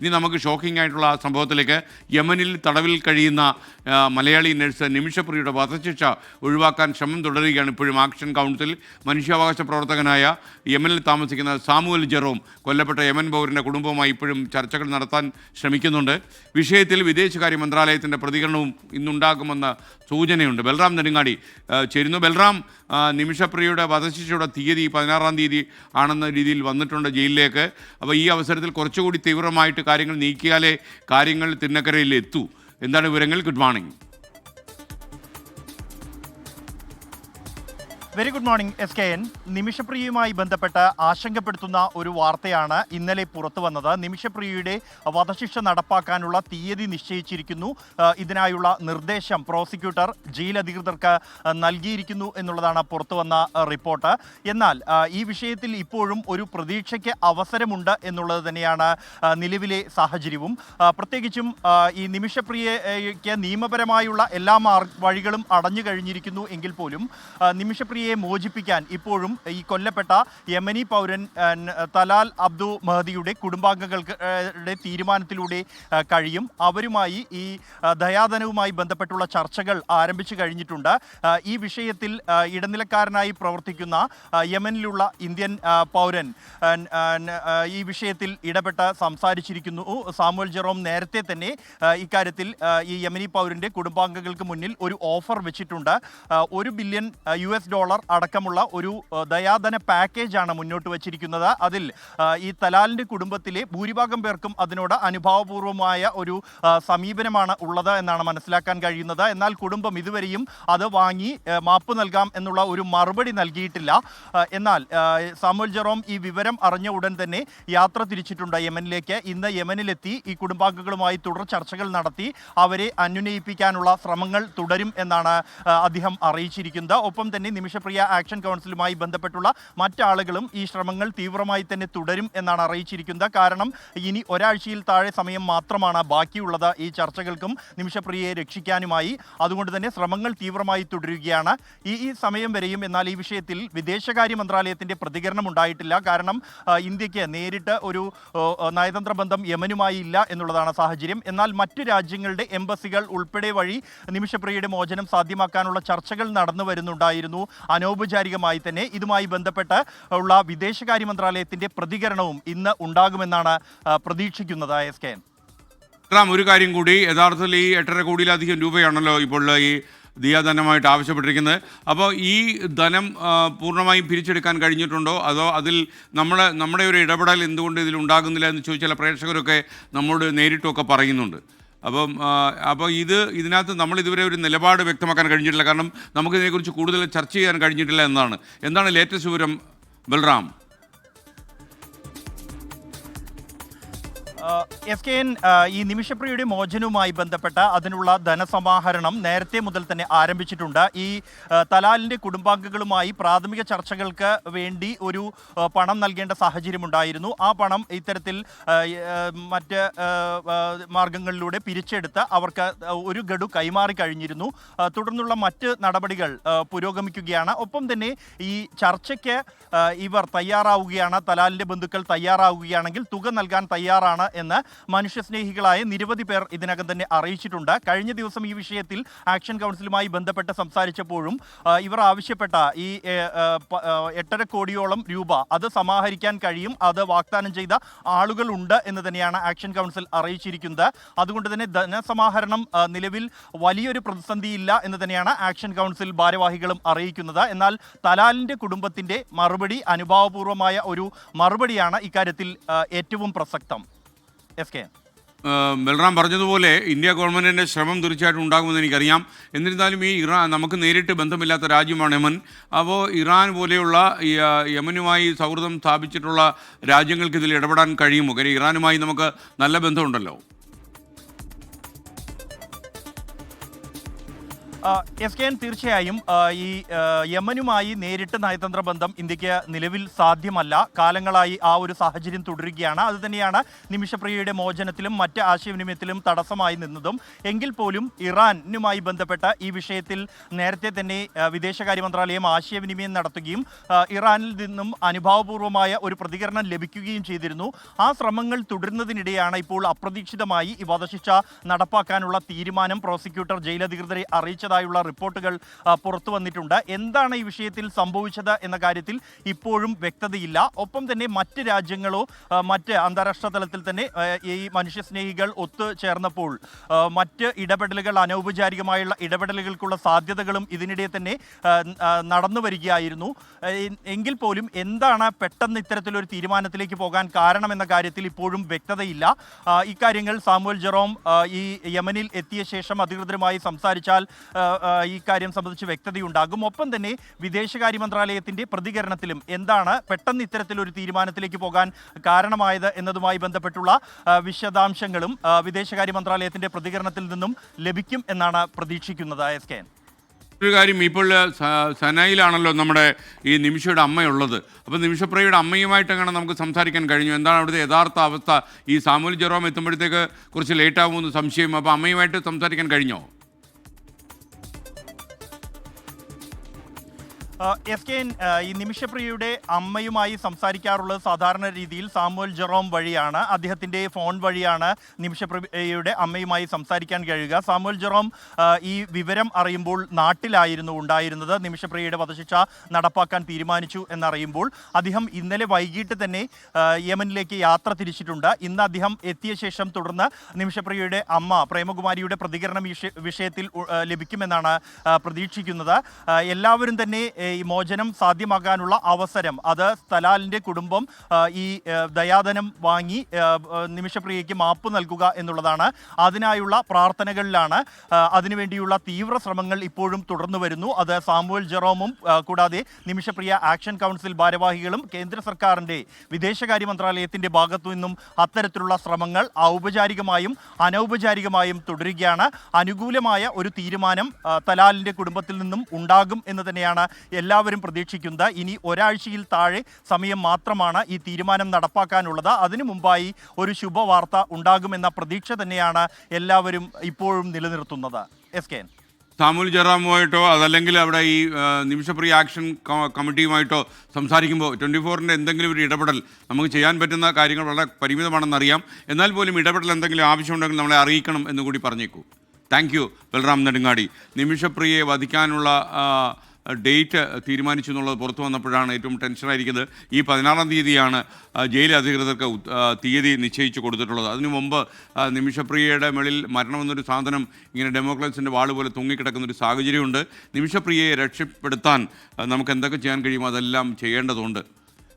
ഇനി നമുക്ക് ഷോക്കിംഗ് ആയിട്ടുള്ള ആ സംഭവത്തിലേക്ക്. യമനിൽ തടവിൽ കഴിയുന്ന മലയാളി നഴ്സ് നിമിഷപ്രിയയുടെ വധശിക്ഷ ഒഴിവാക്കാൻ ശ്രമം തുടരുകയാണ് ഇപ്പോഴും ആക്ഷൻ കൗൺസിൽ. മനുഷ്യാവകാശ പ്രവർത്തകനായ യമനിൽ താമസിക്കുന്ന സാമുവൽ ജെറോം കൊല്ലപ്പെട്ട യമൻ പൗരൻ്റെ കുടുംബവുമായി ഇപ്പോഴും ചർച്ചകൾ നടത്താൻ ശ്രമിക്കുന്നുണ്ട്. വിഷയത്തിൽ വിദേശകാര്യ മന്ത്രാലയത്തിൻ്റെ പ്രതികരണവും ഇന്നുണ്ടാകുമെന്ന സൂചനയുണ്ട്. ബൽറാം നെടുങ്ങാടി ചേരുന്നു. ബൽറാം, നിമിഷപ്രിയയുടെ വധശിക്ഷയുടെ തീയതി 16-ാം തീയതി ആണെന്ന രീതിയിൽ വന്നിട്ടുണ്ട് ജയിലിലേക്ക്. അപ്പോൾ ഈ അവസരത്തിൽ കുറച്ചുകൂടി തീവ്രമായിട്ട് കാര്യങ്ങൾ നീക്കിയാലേ കാര്യങ്ങൾ തിന്നക്കരയിൽ എത്തൂ. എന്താണ് വിവരങ്ങൾ? Good morning. Very good morning SKN. നിമിഷപ്രിയയുമായി ബന്ധപ്പെട്ട് ആശങ്കപ്പെടുത്തുന്ന ഒരു വാർത്തയാണ് ഇന്നലെ പുറത്തു വന്നത്. നിമിഷപ്രിയയുടെ വധശിക്ഷ നടപ്പാക്കാനുള്ള തീയതി നിശ്ചയിച്ചിരിക്കുന്നു. ഇതിനായുള്ള നിർദ്ദേശം പ്രോസിക്യൂട്ടർ ജയിൽ അധികൃതർക്ക് നൽകിയിരിക്കുന്നു എന്നുള്ളതാണ് പുറത്തു വന്ന റിപ്പോർട്ട്. എന്നാൽ ഈ വിഷയത്തിൽ ഇപ്പോഴും ഒരു പ്രതീക്ഷയ്ക്ക് അവസരമുണ്ട് എന്നുള്ളത് തന്നെയാണ് നിലവിലെ സാഹചര്യവും. പ്രത്യേകിച്ചും ഈ നിമിഷപ്രിയയ്ക്ക് നിയമപരമായുള്ള എല്ലാ വഴികളും അടഞ്ഞു കഴിഞ്ഞിരിക്കുന്നു എങ്കിൽ പോലും നിമിഷപ്രിയയെ മോചിപ്പിക്കാൻ ഇപ്പോഴും ഈ കൊല്ലപ്പെട്ട യമനി പൗരൻ തലാൽ അബ്ദു മഹദിയുടെ കുടുംബാംഗങ്ങളുടെ തീരുമാനത്തിലൂടെ കഴിയും. അവരുമായി ഈ ദയാധനവുമായി ബന്ധപ്പെട്ടുള്ള ചർച്ചകൾ ആരംഭിച്ചു കഴിഞ്ഞിട്ടുണ്ട്. ഈ വിഷയത്തിൽ ഇടനിലക്കാരനായി പ്രവർത്തിക്കുന്ന യമനിലുള്ള ഇന്ത്യൻ പൗരൻ ഈ വിഷയത്തിൽ ഇടപെട്ട് സംസാരിച്ചിരിക്കുന്നു. സാമുവൽ ജെറോം നേരത്തെ തന്നെ ഇക്കാര്യത്തിൽ ഈ യമനി പൗരൻ്റെ കുടുംബാംഗങ്ങൾക്ക് മുന്നിൽ ഒരു ഓഫർ വെച്ചിട്ടുണ്ട്. $1 ബില്യൺ അടക്കമുള്ള ഒരു ദയാധന പാക്കേജാണ് മുന്നോട്ട് വച്ചിരിക്കുന്നത്. അതിൽ ഈ തലാലിൻ്റെ കുടുംബത്തിലെ ഭൂരിഭാഗം പേർക്കും അതിനോട് അനുഭാവപൂർവമായ ഒരു സമീപനമാണ് ഉള്ളത് എന്നാണ് മനസ്സിലാക്കാൻ കഴിയുന്നത്. എന്നാൽ കുടുംബം ഇതുവരെയും അത് വാങ്ങി മാപ്പ് നൽകാം എന്നുള്ള ഒരു മറുപടി നൽകിയിട്ടില്ല. എന്നാൽ സാമുവൽ ജെറോം ഈ വിവരം അറിഞ്ഞ ഉടൻ തന്നെ യാത്ര തിരിച്ചിട്ടുണ്ട് യമനിലേക്ക്. ഇന്ന് യമനിലെത്തി ഈ കുടുംബാംഗങ്ങളുമായി തുടർ ചർച്ചകൾ നടത്തി അവരെ അനുനയിപ്പിക്കാനുള്ള ശ്രമങ്ങൾ തുടരും എന്നാണ് അദ്ദേഹം അറിയിച്ചിരിക്കുന്നത്. ഒപ്പം തന്നെ നിമിഷപ്രിയ ആക്ഷൻ കൗൺസിലുമായി ബന്ധപ്പെട്ടുള്ള മറ്റാളുകളും ഈ ശ്രമങ്ങൾ തീവ്രമായി തന്നെ തുടരും എന്നാണ് അറിയിച്ചിരിക്കുന്നത്. കാരണം ഇനി ഒരാഴ്ചയിൽ താഴെ സമയം മാത്രമാണ് ബാക്കിയുള്ളത് ഈ ചർച്ചകൾക്കും നിമിഷപ്രിയയെ രക്ഷിക്കാനുമായി. അതുകൊണ്ട് തന്നെ ശ്രമങ്ങൾ തീവ്രമായി തുടരുകയാണ് ഈ സമയം വരെയും. എന്നാൽ ഈ വിഷയത്തിൽ വിദേശകാര്യ മന്ത്രാലയത്തിൻ്റെ പ്രതികരണം ഉണ്ടായിട്ടില്ല. കാരണം ഇന്ത്യക്ക് നേരിട്ട് ഒരു നയതന്ത്ര ബന്ധം യമനുമായി ഇല്ല എന്നുള്ളതാണ് സാഹചര്യം. എന്നാൽ മറ്റു രാജ്യങ്ങളുടെ എംബസികൾ ഉൾപ്പെടെ വഴി നിമിഷപ്രിയയുടെ മോചനം സാധ്യമാക്കാനുള്ള ചർച്ചകൾ നടന്നു വരുന്നുണ്ടായിരുന്നു. അനൗപചാരികമായി തന്നെ ഇതുമായി ബന്ധപ്പെട്ട് ഉള്ള വിദേശകാര്യ മന്ത്രാലയത്തിൻ്റെ പ്രതികരണവും ഇന്ന് ഉണ്ടാകുമെന്നാണ് പ്രതീക്ഷിക്കുന്നത്. SKN, ഒരു കാര്യം കൂടി, യഥാർത്ഥത്തിൽ ഈ 8.5 കോടിയിലധികം രൂപയാണല്ലോ ഇപ്പോൾ ഈ ദിയാധനമായിട്ട് ആവശ്യപ്പെട്ടിരിക്കുന്നത്. അപ്പോൾ ഈ ധനം പൂർണ്ണമായും പിരിച്ചെടുക്കാൻ കഴിഞ്ഞിട്ടുണ്ടോ, അതോ അതിൽ നമ്മുടെ ഒരു ഇടപെടൽ എന്തുകൊണ്ട് ഇതിൽ ഉണ്ടാകുന്നില്ല എന്ന് ചോദിച്ചാൽ പ്രേക്ഷകരൊക്കെ നമ്മോട് നേരിട്ടൊക്കെ പറയുന്നുണ്ട്. അപ്പോൾ ഇതിനകത്ത് നമ്മൾ ഇതുവരെ ഒരു നിലപാട് വ്യക്തമാക്കാൻ കഴിഞ്ഞിട്ടില്ല. കാരണം നമുക്കിതിനെക്കുറിച്ച് കൂടുതൽ ചർച്ച ചെയ്യാൻ കഴിഞ്ഞിട്ടില്ല എന്താണ് ലേറ്റസ്റ്റ് വിവരം ബൽറാം? SKN, ഈ നിമിഷപ്രിയയുടെ മോചനവുമായി ബന്ധപ്പെട്ട അതിനുള്ള ധനസമാഹരണം നേരത്തെ മുതൽ തന്നെ ആരംഭിച്ചിട്ടുണ്ട്. ഈ തലാലിൻ്റെ കുടുംബാംഗങ്ങളുമായി പ്രാഥമിക ചർച്ചകൾക്ക് വേണ്ടി ഒരു പണം നൽകേണ്ട സാഹചര്യമുണ്ടായിരുന്നു. ആ പണം ഇത്തരത്തിൽ മറ്റ് മാർഗങ്ങളിലൂടെ പിരിച്ചെടുത്ത് അവർക്ക് ഒരു ഗഡു കൈമാറി കഴിഞ്ഞിരുന്നു. തുടർന്നുള്ള മറ്റ് നടപടികൾ പുരോഗമിക്കുകയാണ്. ഒപ്പം തന്നെ ഈ ചർച്ചയ്ക്ക് ഇവർ തയ്യാറാവുകയാണ്, തലാലിൻ്റെ ബന്ധുക്കൾ തയ്യാറാവുകയാണെങ്കിൽ തുക നൽകാൻ തയ്യാറാണ് എന്ന് മനുഷ്യസ്നേഹികളായ നിരവധി പേർ ഇതിനകം തന്നെ അറിയിച്ചിട്ടുണ്ട്. കഴിഞ്ഞ ദിവസം ഈ വിഷയത്തിൽ ആക്ഷൻ കൗൺസിലുമായി ബന്ധപ്പെട്ട് സംസാരിച്ചപ്പോഴും ഇവർ ആവശ്യപ്പെട്ട ഈ 8.5 കോടിയോളം രൂപ അത് സമാഹരിക്കാൻ കഴിയും, അത് വാഗ്ദാനം ചെയ്ത ആളുകളുണ്ട് എന്ന് തന്നെയാണ് ആക്ഷൻ കൗൺസിൽ അറിയിച്ചിരിക്കുന്നത്. അതുകൊണ്ട് തന്നെ ധനസമാഹരണം നിലവിൽ വലിയൊരു പ്രതിസന്ധിയില്ല എന്ന് തന്നെയാണ് ആക്ഷൻ കൗൺസിൽ ഭാരവാഹികളും അറിയിക്കുന്നത്. എന്നാൽ തലാലിൻ്റെ കുടുംബത്തിൻ്റെ മറുപടി അനുഭാവപൂർവമായ ഒരു മറുപടിയാണ് ഇക്കാര്യത്തിൽ ഏറ്റവും പ്രസക്തം. SKN, ബൽറാം പറഞ്ഞതുപോലെ ഇന്ത്യ ഗവൺമെൻറ്റിൻ്റെ ശ്രമം തീർച്ചയായിട്ടും ഉണ്ടാകുമെന്ന് എനിക്കറിയാം. എന്നിരുന്നാലും ഈ നമുക്ക് നേരിട്ട് ബന്ധമില്ലാത്ത രാജ്യമാണ് യമൻ. അപ്പോൾ ഇറാൻ പോലെയുള്ള യമനുമായി സൗഹൃദം സ്ഥാപിച്ചിട്ടുള്ള രാജ്യങ്ങൾക്ക് ഇതിൽ ഇടപെടാൻ കഴിയുമോ? കാര്യം ഇറാനുമായി നമുക്ക് നല്ല ബന്ധമുണ്ടല്ലോ. എസ് കെ എൻ തീർച്ചയായും ഈ യമനുമായി നേരിട്ട് നയതന്ത്ര ബന്ധം ഇന്ത്യക്ക് നിലവിൽ സാധ്യമല്ല. കാലങ്ങളായി ആ ഒരു സാഹചര്യം തുടരുകയാണ്. അതുതന്നെയാണ് നിമിഷപ്രിയയുടെ മോചനത്തിലും മറ്റ് ആശയവിനിമയത്തിലും തടസ്സമായി നിന്നതും. എങ്കിൽ പോലും ഇറാനുമായി ബന്ധപ്പെട്ട ഈ വിഷയത്തിൽ നേരത്തെ തന്നെ വിദേശകാര്യ മന്ത്രാലയം ആശയവിനിമയം നടത്തുകയും ഇറാനിൽ നിന്നും അനുഭാവപൂർവമായ ഒരു പ്രതികരണം ലഭിക്കുകയും ചെയ്തിരുന്നു. ആ ശ്രമങ്ങൾ തുടരുന്നതിനിടെയാണ് ഇപ്പോൾ അപ്രതീക്ഷിതമായി ഈ വധശിക്ഷ നടപ്പാക്കാനുള്ള തീരുമാനം പ്രോസിക്യൂട്ടർ ജയിലധികൃതരെ അറിയിച്ചതായുള്ള റിപ്പോർട്ടുകൾ പുറത്തു വന്നിട്ടുണ്ട്. എന്താണ് ഈ വിഷയത്തിൽ സംഭവിച്ചത് എന്ന കാര്യത്തിൽ ഇപ്പോഴും വ്യക്തതയില്ല. ഒപ്പം തന്നെ മറ്റ് രാജ്യങ്ങളോ മറ്റ് അന്താരാഷ്ട്ര തലത്തിൽ തന്നെ ഈ മനുഷ്യസ്നേഹികൾ ഒത്തുചേർന്നപ്പോൾ മറ്റ് ഇടപെടലുകൾ, അനൗപചാരികമായുള്ള ഇടപെടലുകൾക്കുള്ള സാധ്യതകളും ഇതിനിടെ തന്നെ നടന്നു വരികയായിരുന്നു. എങ്കിൽ പോലും എന്താണ് പെട്ടെന്ന് ഇത്തരത്തിലൊരു തീരുമാനത്തിലേക്ക് പോകാൻ കാരണമെന്ന കാര്യത്തിൽ ഇപ്പോഴും വ്യക്തതയില്ല. ഇക്കാര്യങ്ങൾ സാമുവൽ ജെറോം ഈ യമനിൽ എത്തിയ ശേഷം അധികൃതരുമായി സംസാരിച്ചാൽ ഈ കാര്യം സംബന്ധിച്ച് വ്യക്തതയുണ്ടാകും. ഒപ്പം തന്നെ വിദേശകാര്യ മന്ത്രാലയത്തിൻ്റെ പ്രതികരണത്തിലും എന്താണ് പെട്ടെന്ന് ഇത്തരത്തിലൊരു തീരുമാനത്തിലേക്ക് പോകാൻ കാരണമായത് എന്നതുമായി ബന്ധപ്പെട്ടുള്ള വിശദാംശങ്ങളും വിദേശകാര്യ മന്ത്രാലയത്തിൻ്റെ പ്രതികരണത്തിൽ നിന്നും ലഭിക്കും എന്നാണ് പ്രതീക്ഷിക്കുന്നത്. എസ് കെ എൻ, ഒരു കാര്യം, ഇപ്പോൾ സനയിലാണല്ലോ നമ്മുടെ ഈ നിമിഷയുടെ അമ്മയുള്ളത്. അപ്പോൾ നിമിഷപ്രിയയുടെ അമ്മയുമായിട്ട് എങ്ങനെ നമുക്ക് സംസാരിക്കാൻ കഴിഞ്ഞു? എന്താണ് അവിടുത്തെ യഥാർത്ഥ അവസ്ഥ? ഈ സാമുവൽ ജെറോം എത്തുമ്പോഴത്തേക്ക് കുറച്ച് ലേറ്റ് ആകുമെന്ന് സംശയം. അപ്പോൾ അമ്മയുമായിട്ട് സംസാരിക്കാൻ കഴിഞ്ഞോ? എസ് കെ എൻ, ഈ നിമിഷപ്രിയയുടെ അമ്മയുമായി സംസാരിക്കാറുള്ളത് സാധാരണ രീതിയിൽ സാമുവൽ ജെറോം വഴിയാണ്. അദ്ദേഹത്തിൻ്റെ ഫോൺ വഴിയാണ് നിമിഷപ്രിയയുടെ അമ്മയുമായി സംസാരിക്കാൻ കഴിയുക. സാമുവൽ ജെറോം ഈ വിവരം അറിയുമ്പോൾ നാട്ടിലായിരുന്നു ഉണ്ടായിരുന്നത്. നിമിഷപ്രിയയുടെ വധശിക്ഷ നടപ്പാക്കാൻ തീരുമാനിച്ചു എന്നറിയുമ്പോൾ അദ്ദേഹം ഇന്നലെ വൈകിട്ട് തന്നെ യമനിലേക്ക് യാത്ര തിരിച്ചിട്ടുണ്ട്. ഇന്ന് അദ്ദേഹം എത്തിയ ശേഷം തുടർന്ന് നിമിഷപ്രിയയുടെ അമ്മ പ്രേമകുമാരിയുടെ പ്രതികരണം വിഷയത്തിൽ ലഭിക്കുമെന്നാണ് പ്രതീക്ഷിക്കുന്നത്. എല്ലാവരും തന്നെ ഈ മോചനം സാധ്യമാകാനുള്ള അവസരം അത് തലാലിൻ്റെ കുടുംബം ഈ ദയാധനം വാങ്ങി നിമിഷപ്രിയയ്ക്ക് മാപ്പ് നൽകുക എന്നുള്ളതാണ്. അതിനായുള്ള പ്രാർത്ഥനകളിലാണ്. അതിനുവേണ്ടിയുള്ള തീവ്ര ശ്രമങ്ങൾ ഇപ്പോഴും തുടർന്നു വരുന്നു. അത് സാമുവൽ ജെറോമും കൂടാതെ നിമിഷപ്രിയ ആക്ഷൻ കൗൺസിൽ ഭാരവാഹികളും കേന്ദ്ര സർക്കാരിൻ്റെ വിദേശകാര്യ മന്ത്രാലയത്തിൻ്റെ ഭാഗത്തു നിന്നും അത്തരത്തിലുള്ള ശ്രമങ്ങൾ ഔപചാരികമായും അനൗപചാരികമായും തുടരുകയാണ്. അനുകൂലമായ ഒരു തീരുമാനം തലാലിൻ്റെ കുടുംബത്തിൽ നിന്നും ഉണ്ടാകും എന്ന് തന്നെയാണ് എല്ലാവരും പ്രതീക്ഷിക്കുന്നത്. ഇനി ഒരാഴ്ചയിൽ താഴെ സമയം മാത്രമാണ് ഈ തീരുമാനം നടപ്പാക്കാനുള്ളത്. അതിനു മുമ്പായി ഒരു ശുഭവാർത്ത ഉണ്ടാകുമെന്ന പ്രതീക്ഷ തന്നെയാണ് എല്ലാവരും ഇപ്പോഴും നിലനിർത്തുന്നത്. എസ് കെ എൻ, സാമുവൽ ജെറോമുമായിട്ടോ അതല്ലെങ്കിൽ അവിടെ ഈ നിമിഷപ്രിയ ആക്ഷൻ കമ്മിറ്റിയുമായിട്ടോ സംസാരിക്കുമ്പോൾ 24-ൻ്റെ എന്തെങ്കിലും ഒരു ഇടപെടൽ നമുക്ക് ചെയ്യാൻ പറ്റുന്ന കാര്യങ്ങൾ വളരെ പരിമിതമാണെന്നറിയാം. എന്നാൽ പോലും ഇടപെടൽ എന്തെങ്കിലും ആവശ്യമുണ്ടെങ്കിൽ നമ്മളെ അറിയിക്കണം എന്നുകൂടി പറഞ്ഞേക്കൂ. Thank you Balram Nedungadi. നിമിഷപ്രിയയെ വധിക്കാനുള്ള ഡേറ്റ് തീരുമാനിച്ചു എന്നുള്ളത് പുറത്തു വന്നപ്പോഴാണ് ഏറ്റവും ടെൻഷനായിരിക്കുന്നത്. ഈ 16-ാം തീയതിയാണ് ജയിൽ അധികൃതർക്ക് തീയതി നിശ്ചയിച്ചു കൊടുത്തിട്ടുള്ളത്. അതിനു മുമ്പ് നിമിഷപ്രിയയുടെ മേളിൽ മരണമെന്നൊരു സാധനം ഇങ്ങനെ ഡെമോക്രാറ്റ്സിൻ്റെ വാൾ പോലെ തൂങ്ങിക്കിടക്കുന്നൊരു സാഹചര്യമുണ്ട്. നിമിഷപ്രിയയെ രക്ഷപ്പെടുത്താൻ നമുക്ക് എന്തൊക്കെ ചെയ്യാൻ കഴിയുമോ അതെല്ലാം ചെയ്യേണ്ടതുണ്ട്.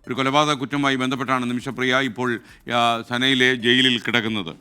ഒരു കൊലപാതക കുറ്റവുമായി ബന്ധപ്പെട്ടാണ് നിമിഷപ്രിയ ഇപ്പോൾ സനയിലെ ജയിലിൽ കിടക്കുന്നത്.